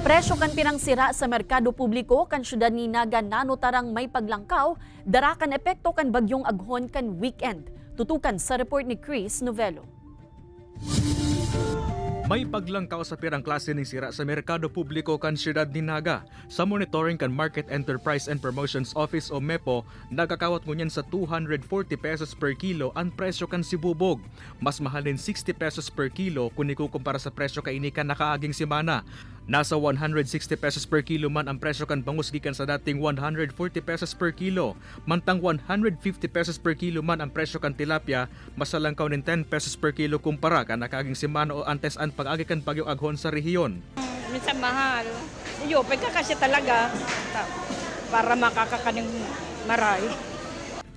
Presyo kan pinang sira sa merkado publiko kan syudad ni Naga nanotarang may paglangkaw, darakan epekto kan bagyong aghon kan weekend. Tutukan sa report ni Chris Novelo. May paglangkaw sa pirang klase ng sira sa merkado publiko kan siyudad ni Naga. Sa monitoring kan Market Enterprise and Promotions Office o MEPO, nagkakawat ngunyan sa 240 pesos per kilo ang presyo kan sibubog. Mas mahal din 60 pesos per kilo kung ikukumpara sa presyo kaini kan nakaaging simana. Nasa 160 pesos per kilo man ang presyo kan bangus gikan sa dating 140 pesos per kilo. Mantang 150 pesos per kilo man ang presyo kan tilapia, masalangkaw ng 10 pesos per kilo kumpara kan nakaaging simana o antes ang pag-agi kan bagyong aghon sa rehiyon. Minsan mahal. Iyo, pagkakasya talaga para makakakaning maray.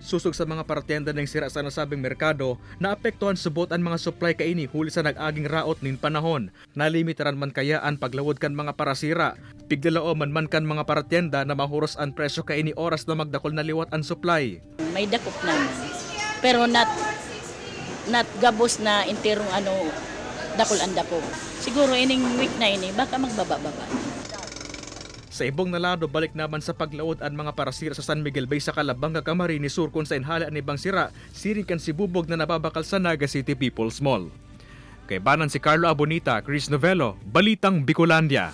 Susog sa mga partienda ng sira sa nasabing merkado, naapektuhan subot ang mga supply kaini huli sa nag-aging raot nin panahon. Nalimitaran man kaya ang paglawod kan mga parasira. Piglalao man kan mga partienda na mahuros ang presyo kaini oras na magdakol na liwat ang supply. May dakop naman. Pero not gabos na interong dakol ang dakop. Siguro ining week na ini baka magbaba-baba. Sa ibong nalado, balik naman sa paglawod ang mga parasira sa San Miguel Bay sa Calabanga, Camarines Sur kung sa inhala ni ibang sira, siring kan sibubog na nababakal sa Naga City People's Mall. Kay banan si Carlo Abonita, Chris Novelo, Balitang Bicolandia.